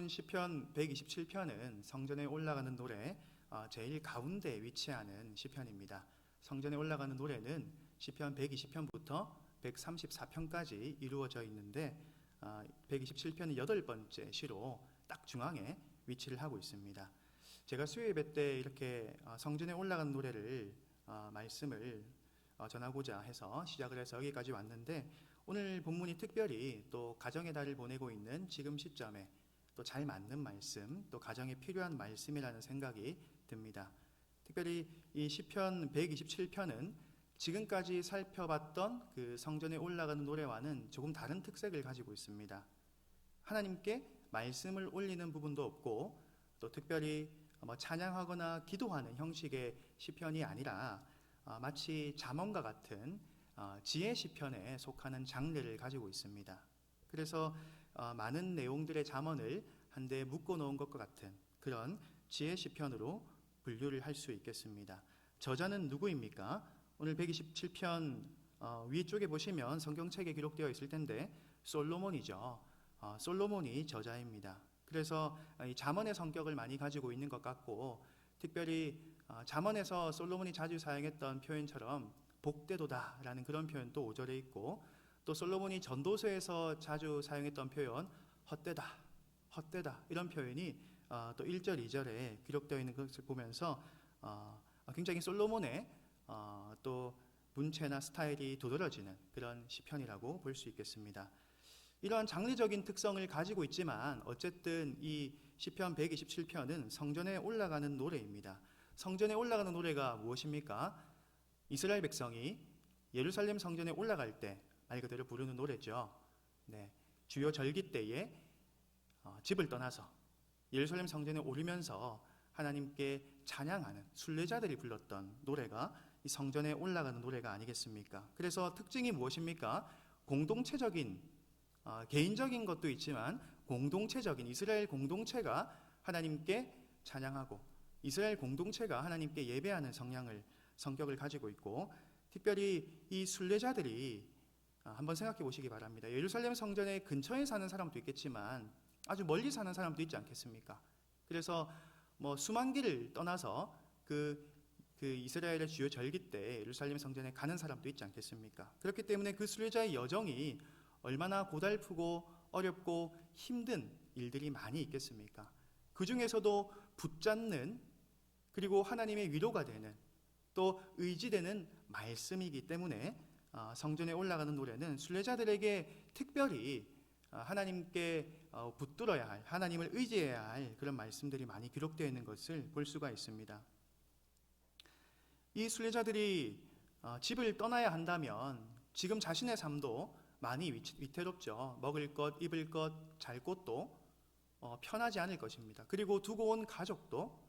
여러분, 시편 127편은 성전에 올라가는 노래 제일 가운데 위치하는 시편입니다. 성전에 올라가는 노래는 시편 120편부터 134편까지 이루어져 있는데 127편은 8번째 시로 딱 중앙에 위치를 하고 있습니다. 제가 수요 예배 때 이렇게 성전에 올라가는 노래를 말씀을 전하고자 해서 시작을 해서 여기까지 왔는데, 오늘 본문이 특별히 또 가정의 달을 보내고 있는 지금 시점에 또 잘 맞는 말씀, 또 가정에 필요한 말씀이라는 생각이 듭니다. 특별히 이 시편 127편은 지금까지 살펴봤던 그 성전에 올라가는 노래와는 조금 다른 특색을 가지고 있습니다. 하나님께 말씀을 올리는 부분도 없고, 또 특별히 찬양하거나 기도하는 형식의 시편이 아니라 마치 잠언과 같은 지혜 시편에 속하는 장르를 가지고 있습니다. 그래서 많은 내용들의 잠언을 한데 묶어 놓은 것과 같은 그런 지혜 시편으로 분류를 할 수 있겠습니다. 저자는 누구입니까? 오늘 127편 위쪽에 보시면 성경책에 기록되어 있을 텐데 솔로몬이죠. 솔로몬이 저자입니다. 그래서 이 잠언의 성격을 많이 가지고 있는 것 같고, 특별히 잠언에서 솔로몬이 자주 사용했던 표현처럼 복되도다라는 그런 표현도 5절에 있고, 또 솔로몬이 전도서에서 자주 사용했던 표현 헛되다, 헛되다 이런 표현이 또 1절, 2절에 기록되어 있는 것을 보면서 굉장히 솔로몬의 또 문체나 스타일이 두드러지는 그런 시편이라고 볼 수 있겠습니다. 이러한 장르적인 특성을 가지고 있지만 어쨌든 이 시편 127편은 성전에 올라가는 노래입니다. 성전에 올라가는 노래가 무엇입니까? 이스라엘 백성이 예루살렘 성전에 올라갈 때 말 그대로 부르는 노래죠. 네, 주요 절기 때에 집을 떠나서 예루살렘 성전에 오르면서 하나님께 찬양하는 순례자들이 불렀던 노래가 이 성전에 올라가는 노래가 아니겠습니까? 그래서 특징이 무엇입니까? 공동체적인 개인적인 것도 있지만 공동체적인 이스라엘 공동체가 하나님께 찬양하고 이스라엘 공동체가 하나님께 예배하는 성격을 가지고 있고, 특별히 이 순례자들이 한번 생각해 보시기 바랍니다. 예루살렘 성전의 근처에 사는 사람도 있겠지만 아주 멀리 사는 사람도 있지 않겠습니까? 그래서 수만 길을 떠나서 그 이스라엘의 주요 절기 때 예루살렘 성전에 가는 사람도 있지 않겠습니까? 그렇기 때문에 그 순례자의 여정이 얼마나 고달프고 어렵고 힘든 일들이 많이 있겠습니까? 그 중에서도 붙잡는, 그리고 하나님의 위로가 되는, 또 의지되는 말씀이기 때문에 성전에 올라가는 노래는 순례자들에게 특별히 하나님께 붙들어야 할, 하나님을 의지해야 할 그런 말씀들이 많이 기록되어 있는 것을 볼 수가 있습니다. 이 순례자들이 집을 떠나야 한다면 지금 자신의 삶도 많이 위태롭죠. 먹을 것, 입을 것, 잘 곳도 편하지 않을 것입니다. 그리고 두고 온 가족도,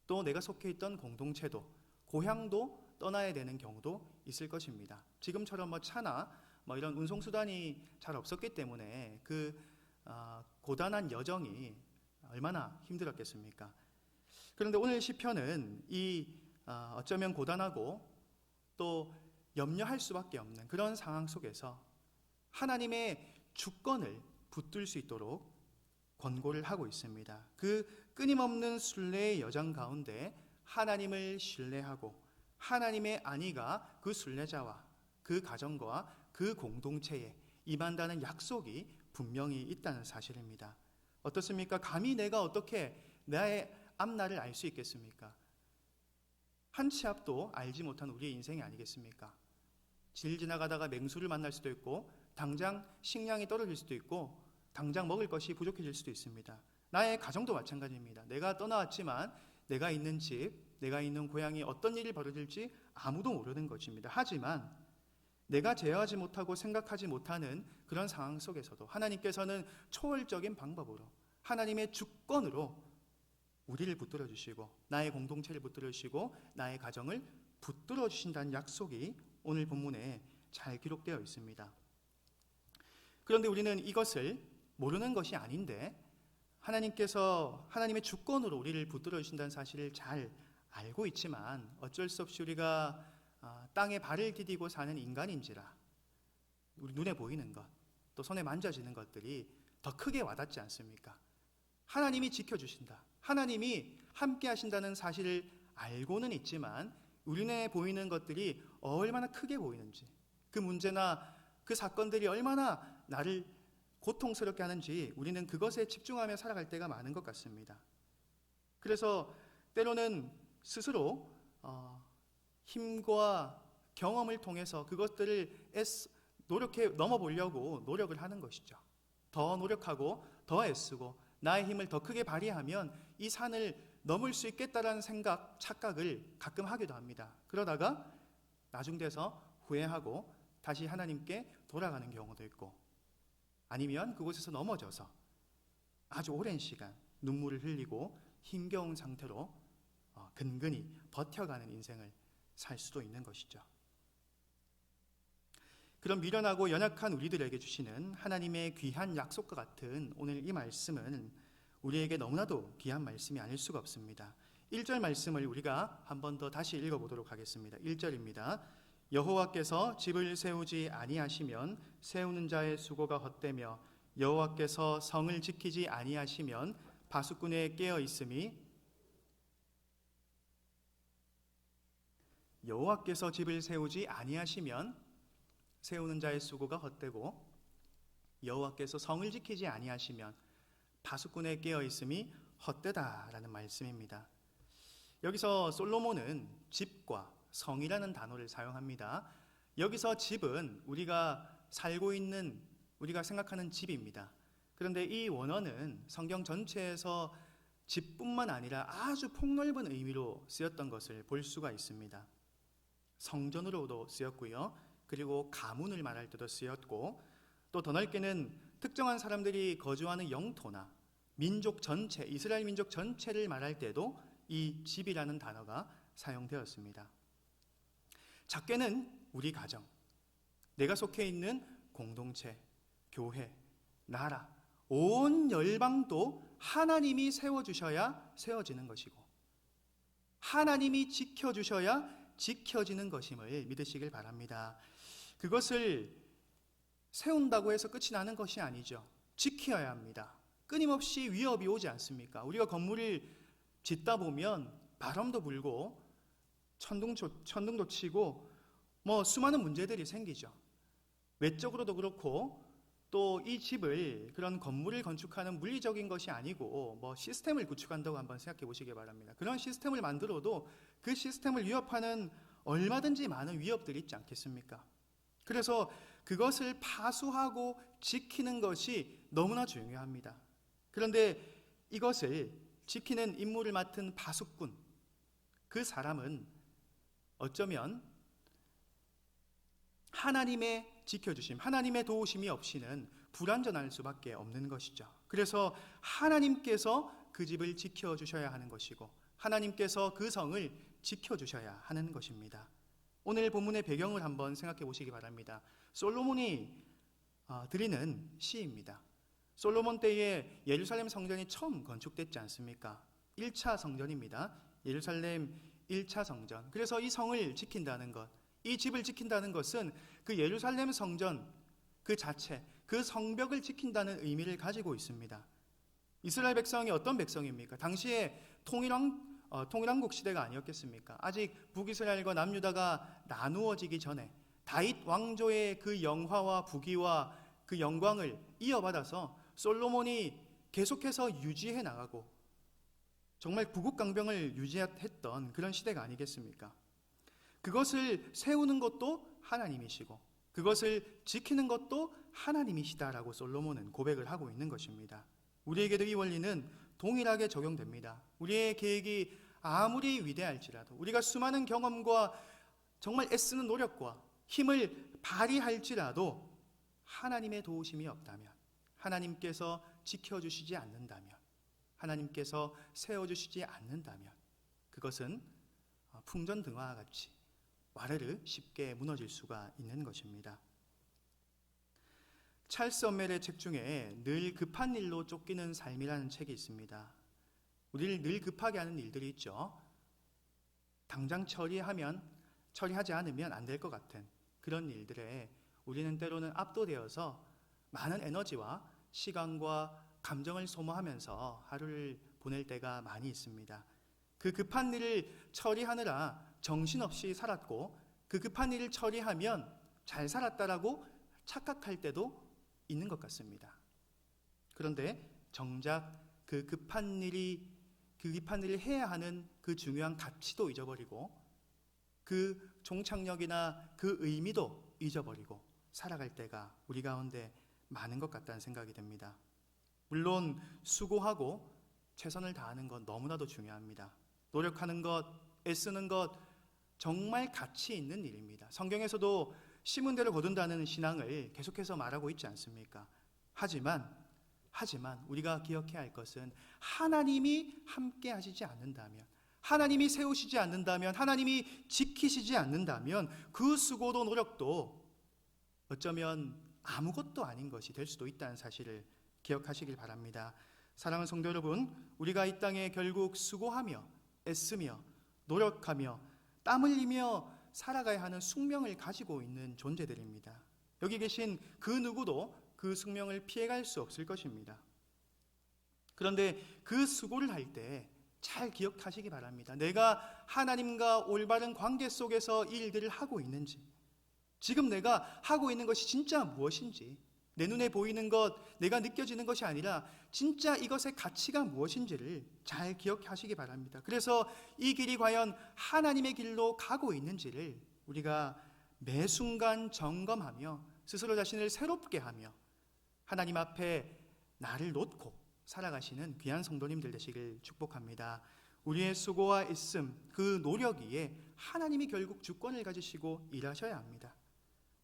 또 내가 속해 있던 공동체도, 고향도 떠나야 되는 경우도 있을 것입니다. 지금처럼 차나 이런 운송수단이 잘 없었기 때문에 그 고단한 여정이 얼마나 힘들었겠습니까? 그런데 오늘 시편은 이 어쩌면 고단하고 또 염려할 수밖에 없는 그런 상황 속에서 하나님의 주권을 붙들 수 있도록 권고를 하고 있습니다. 그 끊임없는 순례의 여정 가운데 하나님을 신뢰하고 하나님의 안위가 그 순례자와 그 가정과 그 공동체에 임한다는 약속이 분명히 있다는 사실입니다. 어떻습니까? 감히 내가 어떻게 나의 앞날을 알 수 있겠습니까? 한 치 앞도 알지 못한 우리의 인생이 아니겠습니까? 길 지나가다가 맹수를 만날 수도 있고, 당장 식량이 떨어질 수도 있고, 당장 먹을 것이 부족해질 수도 있습니다. 나의 가정도 마찬가지입니다. 내가 떠나왔지만 내가 있는 집, 내가 있는 고향이 어떤 일이 벌어질지 아무도 모르는 것입니다. 하지만 내가 제어하지 못하고 생각하지 못하는 그런 상황 속에서도 하나님께서는 초월적인 방법으로, 하나님의 주권으로 우리를 붙들어 주시고, 나의 공동체를 붙들어 주시고, 나의 가정을 붙들어 주신다는 약속이 오늘 본문에 잘 기록되어 있습니다. 그런데 우리는 이것을 모르는 것이 아닌데, 하나님께서 하나님의 주권으로 우리를 붙들어 주신다는 사실을 잘 알고 있지만 어쩔 수 없이 우리가 땅에 발을 디디고 사는 인간인지라 우리 눈에 보이는 것, 또 손에 만져지는 것들이 더 크게 와닿지 않습니까? 하나님이 지켜주신다. 하나님이 함께 하신다는 사실을 알고는 있지만 우리 눈에 보이는 것들이 얼마나 크게 보이는지, 그 문제나 그 사건들이 얼마나 나를 고통스럽게 하는지 우리는 그것에 집중하며 살아갈 때가 많은 것 같습니다. 그래서 때로는 스스로 힘과 경험을 통해서 그것들을 노력해 넘어보려고 노력을 하는 것이죠. 더 노력하고 더 애쓰고 나의 힘을 더 크게 발휘하면 이 산을 넘을 수 있겠다라는 착각을 가끔 하기도 합니다. 그러다가 나중 돼서 후회하고 다시 하나님께 돌아가는 경우도 있고, 아니면 그곳에서 넘어져서 아주 오랜 시간 눈물을 흘리고 힘겨운 상태로 근근히 버텨가는 인생을 살 수도 있는 것이죠. 그런 미련하고 연약한 우리들에게 주시는 하나님의 귀한 약속과 같은 오늘 이 말씀은 우리에게 너무나도 귀한 말씀이 아닐 수가 없습니다. 1절 말씀을 우리가 한 번 더 다시 읽어보도록 하겠습니다. 1절입니다. 여호와께서 집을 세우지 아니하시면 세우는 자의 수고가 헛되며 여호와께서 성을 지키지 아니하시면 파수꾼의 깨어 있음이 여호와께서 집을 세우지 아니하시면 세우는 자의 수고가 헛되고 여호와께서 성을 지키지 아니하시면 파수꾼의 깨어 있음이 헛되다라는 말씀입니다. 여기서 솔로몬은 집과 성이라는 단어를 사용합니다. 여기서 집은 우리가 살고 있는, 우리가 생각하는 집입니다. 그런데 이 원어는 성경 전체에서 집뿐만 아니라 아주 폭넓은 의미로 쓰였던 것을 볼 수가 있습니다. 성전으로도 쓰였고요. 그리고 가문을 말할 때도 쓰였고, 또 더 넓게는 특정한 사람들이 거주하는 영토나 민족 전체, 이스라엘 민족 전체를 말할 때도 이 집이라는 단어가 사용되었습니다. 작게는 우리 가정, 내가 속해 있는 공동체, 교회, 나라, 온 열방도 하나님이 세워주셔야 세워지는 것이고 하나님이 지켜주셔야 지켜지는 것임을 믿으시길 바랍니다. 그것을 세운다고 해서 끝이 나는 것이 아니죠. 지켜야 합니다. 끊임없이 위협이 오지 않습니까? 우리가 건물을 짓다 보면 바람도 불고 천둥도 치고 수많은 문제들이 생기죠. 외적으로도 그렇고 또 이 집을, 그런 건물을 건축하는 물리적인 것이 아니고 시스템을 구축한다고 한번 생각해 보시기 바랍니다. 그런 시스템을 만들어도 그 시스템을 위협하는 얼마든지 많은 위협들이 있지 않겠습니까? 그래서 그것을 파수하고 지키는 것이 너무나 중요합니다. 그런데 이것을 지키는 임무를 맡은 파수꾼, 그 사람은 어쩌면 하나님의 지켜주심, 하나님의 도우심이 없이는 불완전할 수밖에 없는 것이죠. 그래서 하나님께서 그 집을 지켜주셔야 하는 것이고 하나님께서 그 성을 지켜주셔야 하는 것입니다. 오늘 본문의 배경을 한번 생각해 보시기 바랍니다. 솔로몬이 드리는 시입니다. 솔로몬 때에 예루살렘 성전이 처음 건축됐지 않습니까? 1차 성전입니다. 예루살렘 1차 성전. 그래서 이 성을 지킨다는 것, 이 집을 지킨다는 것은 그 예루살렘 성전 그 자체, 그 성벽을 지킨다는 의미를 가지고 있습니다. 이스라엘 백성이 어떤 백성입니까? 당시에 통일왕국 시대가 아니었겠습니까? 아직 북이스라엘과 남유다가 나누어지기 전에 다윗 왕조의 그 영화와 부귀와 그 영광을 이어받아서 솔로몬이 계속해서 유지해 나가고 정말 구국강병을 유지했던 그런 시대가 아니겠습니까? 그것을 세우는 것도 하나님이시고 그것을 지키는 것도 하나님이시다라고 솔로몬은 고백을 하고 있는 것입니다. 우리에게도 이 원리는 동일하게 적용됩니다. 우리의 계획이 아무리 위대할지라도, 우리가 수많은 경험과 정말 애쓰는 노력과 힘을 발휘할지라도 하나님의 도우심이 없다면, 하나님께서 지켜주시지 않는다면, 하나님께서 세워주시지 않는다면 그것은 풍전등화와 같이 와르르 쉽게 무너질 수가 있는 것입니다. 찰스 엄멜의 책 중에 늘 급한 일로 쫓기는 삶이라는 책이 있습니다. 우리를 늘 급하게 하는 일들이 있죠. 당장 처리하지 않으면 안 될 것 같은 그런 일들에 우리는 때로는 압도되어서 많은 에너지와 시간과 감정을 소모하면서 하루를 보낼 때가 많이 있습니다. 그 급한 일을 처리하느라 정신없이 살았고 그 급한 일을 처리하면 잘 살았다라고 착각할 때도 있는 것 같습니다. 그런데 정작 그 급한 일을 해야 하는 그 중요한 가치도 잊어버리고 그 종착역이나 그 의미도 잊어버리고 살아갈 때가 우리 가운데 많은 것 같다는 생각이 듭니다. 물론 수고하고 최선을 다하는 건 너무나도 중요합니다. 노력하는 것, 애쓰는 것 정말 가치 있는 일입니다. 성경에서도 심은 대로 거둔다는 신앙을 계속해서 말하고 있지 않습니까? 하지만 우리가 기억해야 할 것은 하나님이 함께 하시지 않는다면, 하나님이 세우시지 않는다면, 하나님이 지키시지 않는다면 그 수고도 노력도 어쩌면 아무것도 아닌 것이 될 수도 있다는 사실을 기억하시길 바랍니다. 사랑하는 성도 여러분, 우리가 이 땅에 결국 수고하며 애쓰며 노력하며 땀 흘리며 살아가야 하는 숙명을 가지고 있는 존재들입니다. 여기 계신 그 누구도 그 숙명을 피해갈 수 없을 것입니다. 그런데 그 수고를 할 때 잘 기억하시기 바랍니다. 내가 하나님과 올바른 관계 속에서 이 일들을 하고 있는지, 지금 내가 하고 있는 것이 진짜 무엇인지, 내 눈에 보이는 것, 내가 느껴지는 것이 아니라 진짜 이것의 가치가 무엇인지를 잘 기억하시기 바랍니다. 그래서 이 길이 과연 하나님의 길로 가고 있는지를 우리가 매 순간 점검하며 스스로 자신을 새롭게 하며 하나님 앞에 나를 놓고 살아가시는 귀한 성도님들 되시길 축복합니다. 우리의 수고와 애씀, 그 노력 위에 하나님이 결국 주권을 가지시고 일하셔야 합니다.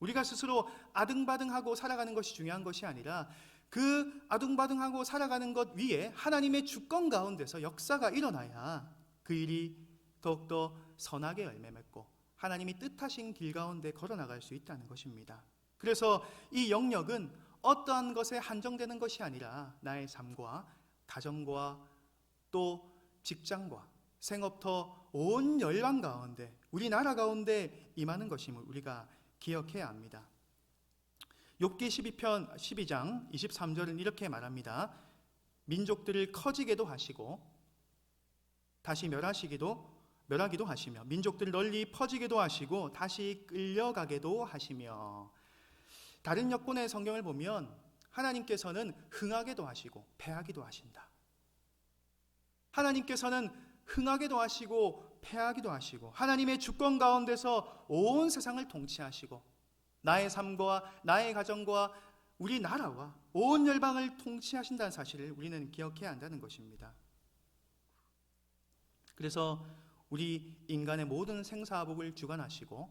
우리가 스스로 아등바등하고 살아가는 것이 중요한 것이 아니라 그 아등바등하고 살아가는 것 위에 하나님의 주권 가운데서 역사가 일어나야 그 일이 더욱더 선하게 열매 맺고 하나님이 뜻하신 길 가운데 걸어나갈 수 있다는 것입니다. 그래서 이 영역은 어떠한 것에 한정되는 것이 아니라 나의 삶과 가정과 또 직장과 생업터 온 열방 가운데 우리나라 가운데 임하는 것임을 우리가 기억해야 합니다. 욥기 12장 23절은 이렇게 말합니다. 민족들을 커지게도 하시고 다시 멸하기도 하시며 민족들을 널리 퍼지게도 하시고 다시 끌려가게도 하시며. 다른 여권의 성경을 보면 하나님께서는 흥하게도 하시고 패하기도 하신다. 하나님께서는 흥하게도 하시고 패하기도 하시고 하나님의 주권 가운데서 온 세상을 통치하시고 나의 삶과 나의 가정과 우리 나라와 온 열방을 통치하신다는 사실을 우리는 기억해야 한다는 것입니다. 그래서 우리 인간의 모든 생사복을 주관하시고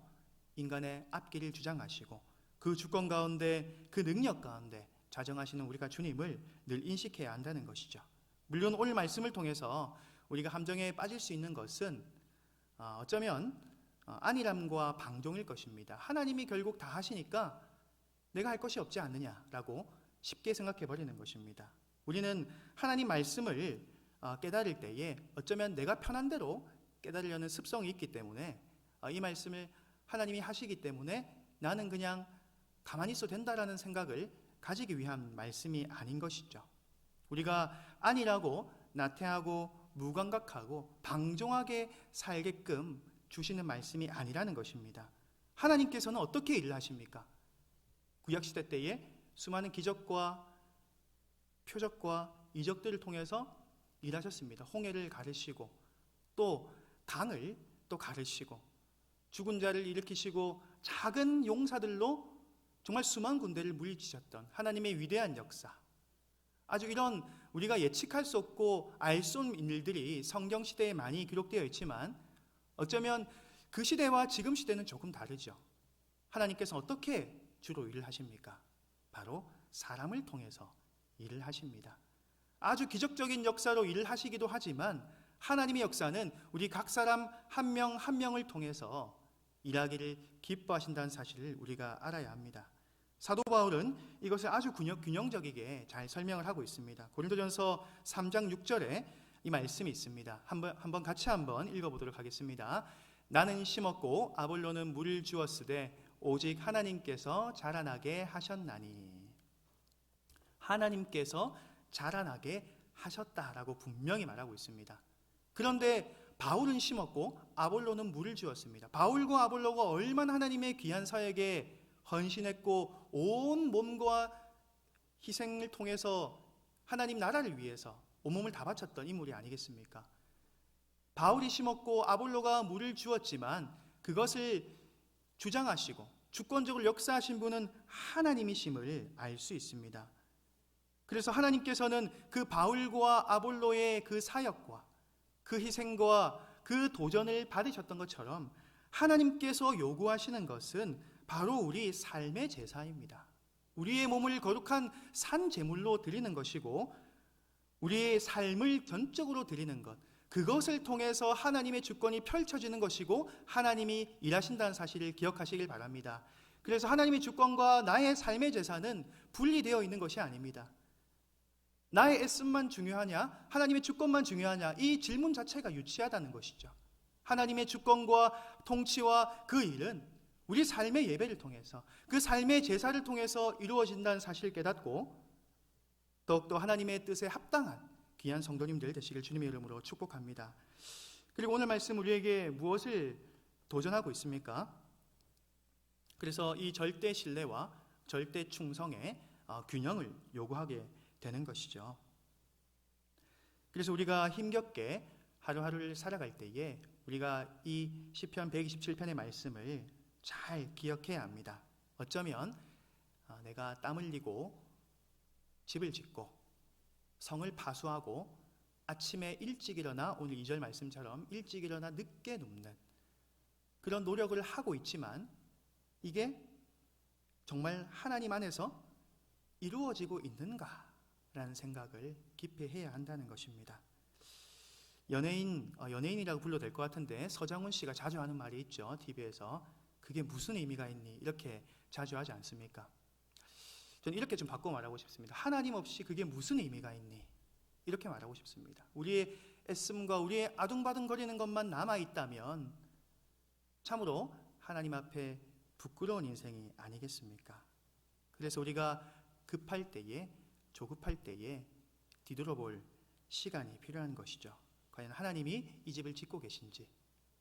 인간의 앞길을 주장하시고 그 주권 가운데 그 능력 가운데 자정하시는 우리가 주님을 늘 인식해야 한다는 것이죠. 물론 오늘 말씀을 통해서 우리가 함정에 빠질 수 있는 것은 어쩌면 안일함과 방종일 것입니다. 하나님이 결국 다 하시니까 내가 할 것이 없지 않느냐라고 쉽게 생각해 버리는 것입니다. 우리는 하나님 말씀을 깨달을 때에 어쩌면 내가 편한 대로 깨달으려는 습성이 있기 때문에 이 말씀을 하나님이 하시기 때문에 나는 그냥 가만히 있어도 된다라는 생각을 가지기 위한 말씀이 아닌 것이죠. 우리가 안일하고 나태하고 무감각하고 방종하게 살게끔 주시는 말씀이 아니라는 것입니다. 하나님께서는 어떻게 일을 하십니까? 구약시대 때에 수많은 기적과 표적과 이적들을 통해서 일하셨습니다. 홍해를 가르시고 또 강을 또 가르시고 죽은 자를 일으키시고 작은 용사들로 정말 수많은 군대를 물리치셨던 하나님의 위대한 역사, 아주 이런 우리가 예측할 수 없고 알 수 없는 일들이 성경 시대에 많이 기록되어 있지만 어쩌면 그 시대와 지금 시대는 조금 다르죠. 하나님께서 어떻게 주로 일을 하십니까? 바로 사람을 통해서 일을 하십니다. 아주 기적적인 역사로 일을 하시기도 하지만 하나님의 역사는 우리 각 사람 한 명 한 명을 통해서 일하기를 기뻐하신다는 사실을 우리가 알아야 합니다. 사도 바울은 이것을 아주 균형적이게 잘 설명을 하고 있습니다. 고린도전서 3장 6절에 이 말씀이 있습니다. 한번 같이 읽어보도록 하겠습니다. 나는 심었고 아볼로는 물을 주었으되 오직 하나님께서 자라나게 하셨나니. 하나님께서 자라나게 하셨다라고 분명히 말하고 있습니다. 그런데 바울은 심었고 아볼로는 물을 주었습니다. 바울과 아볼로가 얼마나 하나님의 귀한 사역에 헌신했고 온 몸과 희생을 통해서 하나님 나라를 위해서 온몸을 다 바쳤던 인물이 아니겠습니까? 바울이 심었고 아볼로가 물을 주었지만 그것을 주장하시고 주권적으로 역사하신 분은 하나님이심을 알 수 있습니다. 그래서 하나님께서는 그 바울과 아볼로의 그 사역과 그 희생과 그 도전을 받으셨던 것처럼 하나님께서 요구하시는 것은 바로 우리 삶의 제사입니다. 우리의 몸을 거룩한 산 제물로 드리는 것이고 우리의 삶을 전적으로 드리는 것, 그것을 통해서 하나님의 주권이 펼쳐지는 것이고 하나님이 일하신다는 사실을 기억하시길 바랍니다. 그래서 하나님의 주권과 나의 삶의 제사는 분리되어 있는 것이 아닙니다. 나의 애씀만 중요하냐? 하나님의 주권만 중요하냐? 이 질문 자체가 유치하다는 것이죠. 하나님의 주권과 통치와 그 일은 우리 삶의 예배를 통해서 그 삶의 제사를 통해서 이루어진다는 사실을 깨닫고 더욱더 하나님의 뜻에 합당한 귀한 성도님들 되시길 주님의 이름으로 축복합니다. 그리고 오늘 말씀 우리에게 무엇을 도전하고 있습니까? 그래서 이 절대 신뢰와 절대 충성의 균형을 요구하게 되는 것이죠. 그래서 우리가 힘겹게 하루하루를 살아갈 때에 우리가 이 시편 127편의 말씀을 잘 기억해야 합니다. 어쩌면 내가 땀 흘리고 집을 짓고 성을 파수하고 아침에 일찍 일어나 오늘 2절 말씀처럼 일찍 일어나 늦게 눕는 그런 노력을 하고 있지만 이게 정말 하나님 안에서 이루어지고 있는가라는 생각을 깊이 해야 한다는 것입니다. 연예인이라고 불러도 될 것 같은데 서장훈 씨가 자주 하는 말이 있죠. TV에서 그게 무슨 의미가 있니? 이렇게 자주 하지 않습니까? 저는 이렇게 좀 바꿔 말하고 싶습니다. 하나님 없이 그게 무슨 의미가 있니? 이렇게 말하고 싶습니다. 우리의 애씀과 우리의 아둥바둥거리는 것만 남아있다면 참으로 하나님 앞에 부끄러운 인생이 아니겠습니까? 그래서 우리가 급할 때에 조급할 때에 뒤돌아볼 시간이 필요한 것이죠. 과연 하나님이 이 집을 짓고 계신지,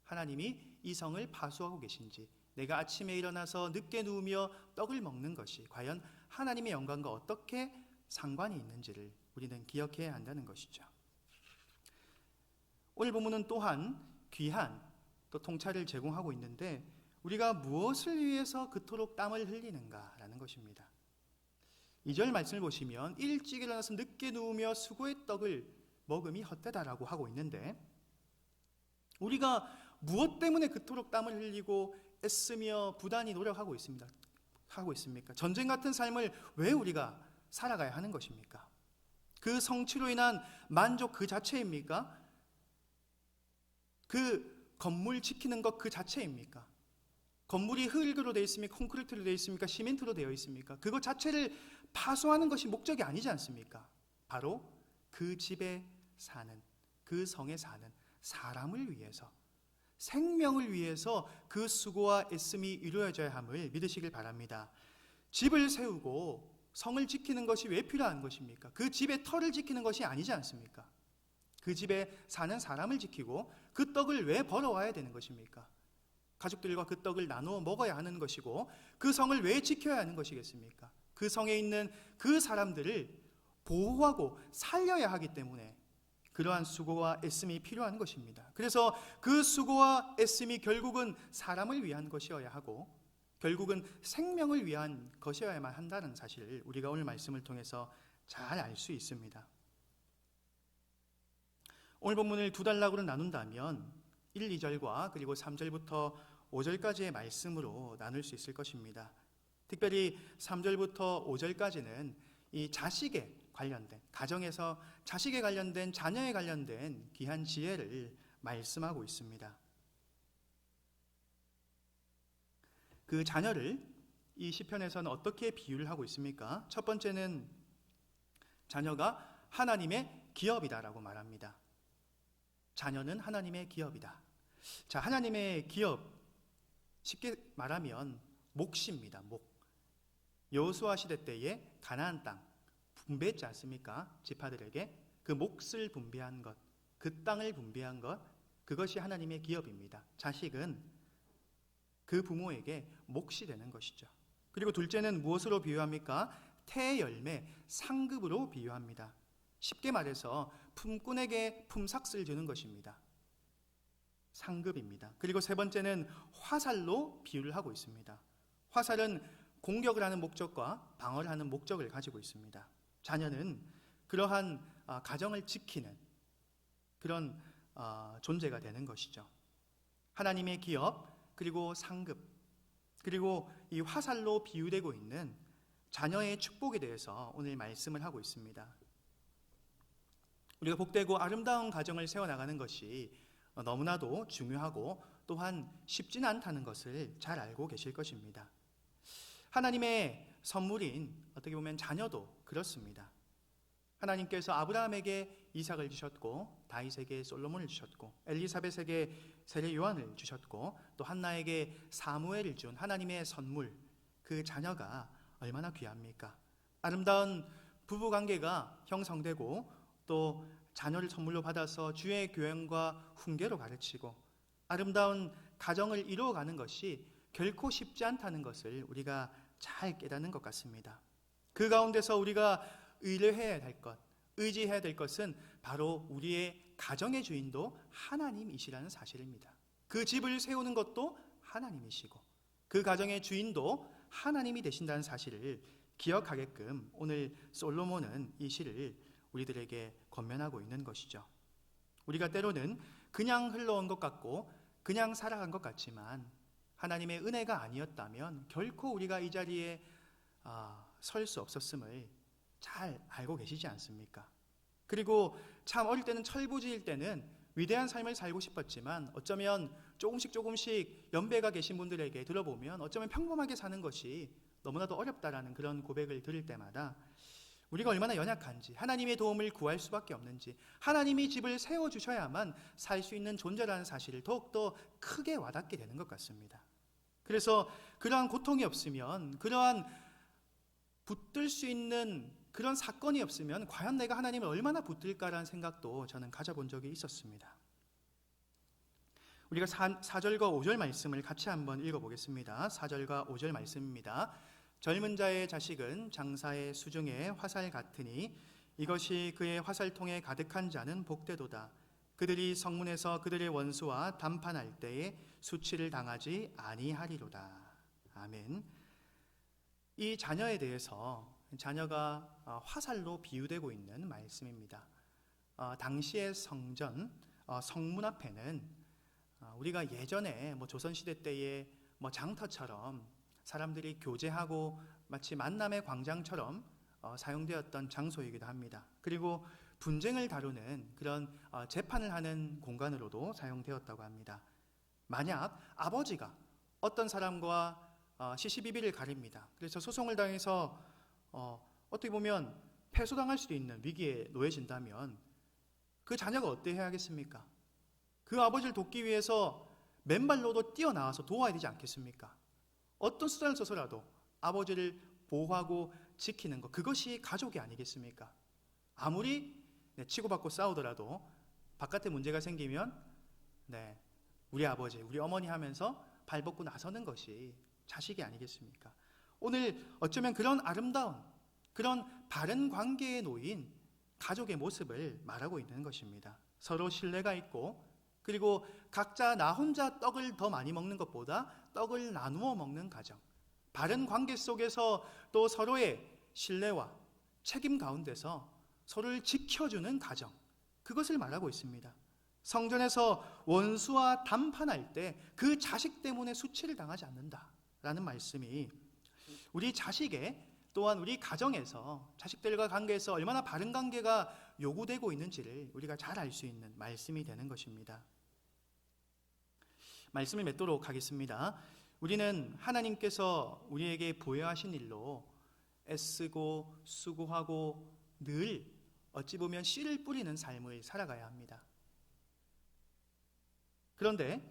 하나님이 이 성을 파수하고 계신지, 내가 아침에 일어나서 늦게 누우며 떡을 먹는 것이 과연 하나님의 영광과 어떻게 상관이 있는지를 우리는 기억해야 한다는 것이죠. 오늘 본문은 또한 귀한 또 통찰을 제공하고 있는데 우리가 무엇을 위해서 그토록 땀을 흘리는가라는 것입니다. 2절 말씀을 보시면 일찍 일어나서 늦게 누우며 수고의 떡을 먹음이 헛되다라고 하고 있는데 우리가 무엇 때문에 그토록 땀을 흘리고 애쓰며 부단히 노력하고 있습니까? 전쟁 같은 삶을 왜 우리가 살아가야 하는 것입니까? 그 성취로 인한 만족 그 자체입니까? 그 건물 지키는 것 그 자체입니까? 건물이 흙으로 되어 있습니까? 콘크리트로 되어 있습니까? 시멘트로 되어 있습니까? 그것 자체를 파수하는 것이 목적이 아니지 않습니까? 바로 그 집에 사는, 그 성에 사는 사람을 위해서, 생명을 위해서 그 수고와 애씀이 이루어져야 함을 믿으시길 바랍니다. 집을 세우고 성을 지키는 것이 왜 필요한 것입니까? 그 집의 터를 지키는 것이 아니지 않습니까? 그 집에 사는 사람을 지키고 그 떡을 왜 벌어와야 되는 것입니까? 가족들과 그 떡을 나누어 먹어야 하는 것이고 그 성을 왜 지켜야 하는 것이겠습니까? 그 성에 있는 그 사람들을 보호하고 살려야 하기 때문에 그러한 수고와 애씀이 필요한 것입니다. 그래서 그 수고와 애씀이 결국은 사람을 위한 것이어야 하고 결국은 생명을 위한 것이어야만 한다는 사실을 우리가 오늘 말씀을 통해서 잘 알 수 있습니다. 오늘 본문을 두 단락으로 나눈다면 1, 2절과 그리고 3절부터 5절까지의 말씀으로 나눌 수 있을 것입니다. 특별히 3절부터 5절까지는 이 자식에 관련된, 가정에서 자식에 관련된, 자녀에 관련된 귀한 지혜를 말씀하고 있습니다. 그 자녀를 이 시편에서는 어떻게 비유를 하고 있습니까? 첫 번째는 자녀가 하나님의 기업이다라고 말합니다. 자녀는 하나님의 기업이다. 자, 하나님의 기업, 쉽게 말하면 몫입니다. 목. 여호수아 시대 때에 가나안 땅, 분배했지 않습니까? 지파들에게 그 몫을 분배한 것, 그 땅을 분배한 것, 그것이 하나님의 기업입니다. 자식은 그 부모에게 몫이 되는 것이죠. 그리고 둘째는 무엇으로 비유합니까? 태의 열매, 상급으로 비유합니다. 쉽게 말해서 품꾼에게 품삯을 주는 것입니다. 상급입니다. 그리고 세 번째는 화살로 비유를 하고 있습니다. 화살은 공격을 하는 목적과 방어를 하는 목적을 가지고 있습니다. 자녀는 그러한 가정을 지키는 그런 존재가 되는 것이죠. 하나님의 기업, 그리고 상급, 그리고 이 화살로 비유되고 있는 자녀의 축복에 대해서 오늘 말씀을 하고 있습니다. 우리가 복되고 아름다운 가정을 세워나가는 것이 너무나도 중요하고 또한 쉽지는 않다는 것을 잘 알고 계실 것입니다. 하나님의 선물인 어떻게 보면 자녀도 그렇습니다. 하나님께서 아브라함에게 이삭을 주셨고, 다윗에게 솔로몬을 주셨고, 엘리사벳에게 세례 요한을 주셨고, 또 한나에게 사무엘을 준 하나님의 선물, 그 자녀가 얼마나 귀합니까? 아름다운 부부관계가 형성되고 또 자녀를 선물로 받아서 주의 교행과 훈계로 가르치고 아름다운 가정을 이루어가는 것이 결코 쉽지 않다는 것을 우리가 잘 깨닫는 것 같습니다. 그 가운데서 우리가 의뢰해야 될 것, 의지해야 될 것은 바로 우리의 가정의 주인도 하나님이시라는 사실입니다. 그 집을 세우는 것도 하나님이시고 그 가정의 주인도 하나님이 되신다는 사실을 기억하게끔 오늘 솔로몬은 이 시를 우리들에게 권면하고 있는 것이죠. 우리가 때로는 그냥 흘러온 것 같고 그냥 살아간 것 같지만 하나님의 은혜가 아니었다면 결코 우리가 이 자리에 설 수 없었음을 잘 알고 계시지 않습니까? 그리고 참 어릴 때는 철부지일 때는 위대한 삶을 살고 싶었지만 어쩌면 조금씩 연배가 계신 분들에게 들어보면 어쩌면 평범하게 사는 것이 너무나도 어렵다라는 그런 고백을 들을 때마다 우리가 얼마나 연약한지, 하나님의 도움을 구할 수밖에 없는지, 하나님이 집을 세워주셔야만 살 수 있는 존재라는 사실을 더욱더 크게 와닿게 되는 것 같습니다. 그래서 그러한 고통이 없으면, 그러한 붙들 수 있는 그런 사건이 없으면 과연 내가 하나님을 얼마나 붙들까라는 생각도 저는 가져본 적이 있었습니다. 우리가 4절과 5절 말씀을 같이 한번 읽어보겠습니다. 4절과 5절 말씀입니다. 젊은 자의 자식은 장사의 수중에 화살 같으니 이것이 그의 화살통에 가득한 자는 복되도다. 그들이 성문에서 그들의 원수와 담판할 때에 수치를 당하지 아니하리로다. 아멘. 이 자녀에 대해서 자녀가 화살로 비유되고 있는 말씀입니다. 당시의 성전, 성문 앞에는 우리가 예전에 조선시대 때의 장터처럼 사람들이 교제하고 마치 만남의 광장처럼 사용되었던 장소이기도 합니다. 그리고 분쟁을 다루는 그런 재판을 하는 공간으로도 사용되었다고 합니다. 만약 아버지가 어떤 사람과 시시비비를 가립니다. 그래서 소송을 당해서 어떻게 보면 패소당할 수도 있는 위기에 놓여진다면 그 자녀가 어때야 하겠습니까? 그 아버지를 돕기 위해서 맨발로도 뛰어나와서 도와야 되지 않겠습니까? 어떤 수단을 써서라도 아버지를 보호하고 지키는 것, 그것이 가족이 아니겠습니까? 아무리 치고받고 싸우더라도 바깥에 문제가 생기면 우리 아버지, 우리 어머니 하면서 발벗고 나서는 것이 자식이 아니겠습니까? 오늘 어쩌면 그런 아름다운, 그런 바른 관계에 놓인 가족의 모습을 말하고 있는 것입니다. 서로 신뢰가 있고, 그리고 각자 나 혼자 떡을 더 많이 먹는 것보다 떡을 나누어 먹는 가정, 바른 관계 속에서 또 서로의 신뢰와 책임 가운데서 서로를 지켜주는 가정, 그것을 말하고 있습니다. 성전에서 원수와 담판할 때 그 자식 때문에 수치를 당하지 않는다라는 말씀이 우리 자식의 또한 우리 가정에서 자식들과 관계에서 얼마나 바른 관계가 요구되고 있는지를 우리가 잘 알 수 있는 말씀이 되는 것입니다. 말씀을 맺도록 하겠습니다. 우리는 하나님께서 우리에게 부여하신 일로 애쓰고 수고하고 늘 어찌 보면 씨를 뿌리는 삶을 살아가야 합니다. 그런데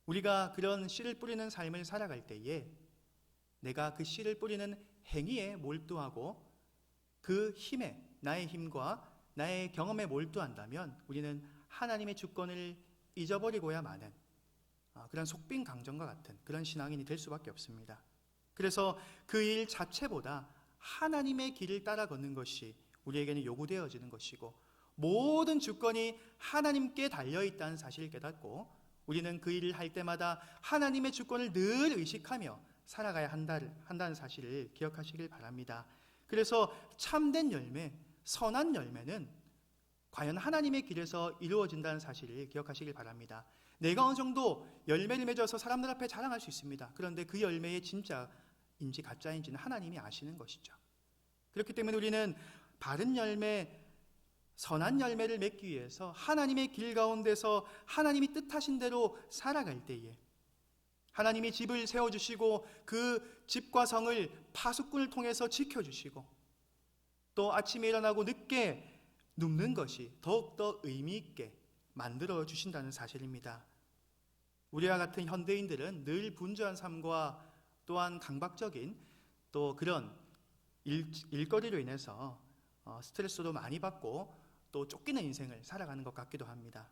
우리가 그런 씨를 뿌리는 삶을 살아갈 때에 내가 그 씨를 뿌리는 행위에 몰두하고 그 힘에, 나의 힘과 나의 경험에 몰두한다면 우리는 하나님의 주권을 잊어버리고야 마는 그런 속빈 강정과 같은 그런 신앙인이 될 수밖에 없습니다. 그래서 그 일 자체보다 하나님의 길을 따라 걷는 것이 우리에게는 요구되어지는 것이고, 모든 주권이 하나님께 달려있다는 사실을 깨닫고 우리는 그 일을 할 때마다 하나님의 주권을 늘 의식하며 살아가야 한다는 사실을 기억하시길 바랍니다. 그래서 참된 열매, 선한 열매는 과연 하나님의 길에서 이루어진다는 사실을 기억하시길 바랍니다. 내가 어느 정도 열매를 맺어서 사람들 앞에 자랑할 수 있습니다. 그런데 그 열매의 진짜인지 가짜인지는 하나님이 아시는 것이죠. 그렇기 때문에 우리는 바른 열매, 선한 열매를 맺기 위해서 하나님의 길 가운데서 하나님이 뜻하신 대로 살아갈 때에 하나님이 집을 세워주시고 그 집과 성을 파수꾼을 통해서 지켜주시고, 또 아침에 일어나고 늦게 눕는 것이 더욱더 의미 있게 만들어 주신다는 사실입니다. 우리와 같은 현대인들은 늘 분주한 삶과 또한 강박적인 또 그런 일거리로 인해서 스트레스도 많이 받고 또 쫓기는 인생을 살아가는 것 같기도 합니다.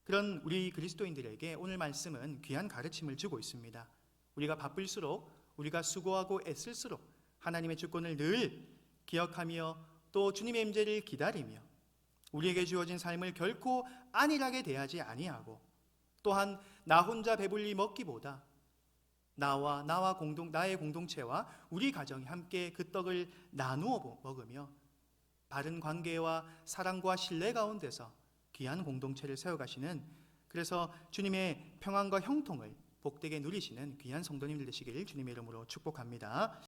그런 우리 그리스도인들에게 오늘 말씀은 귀한 가르침을 주고 있습니다. 우리가 바쁠수록, 우리가 수고하고 애쓸수록 하나님의 주권을 늘 기억하며 또 주님의 임재를 기다리며 우리에게 주어진 삶을 결코 안일하게 대하지 아니하고, 또한 나 혼자 배불리 먹기보다 나의 공동체와 우리 가정이 함께 그 떡을 나누어 먹으며 바른 관계와 사랑과 신뢰 가운데서 귀한 공동체를 세워가시는, 그래서 주님의 평안과 형통을 복되게 누리시는 귀한 성도님들 되시길 주님의 이름으로 축복합니다.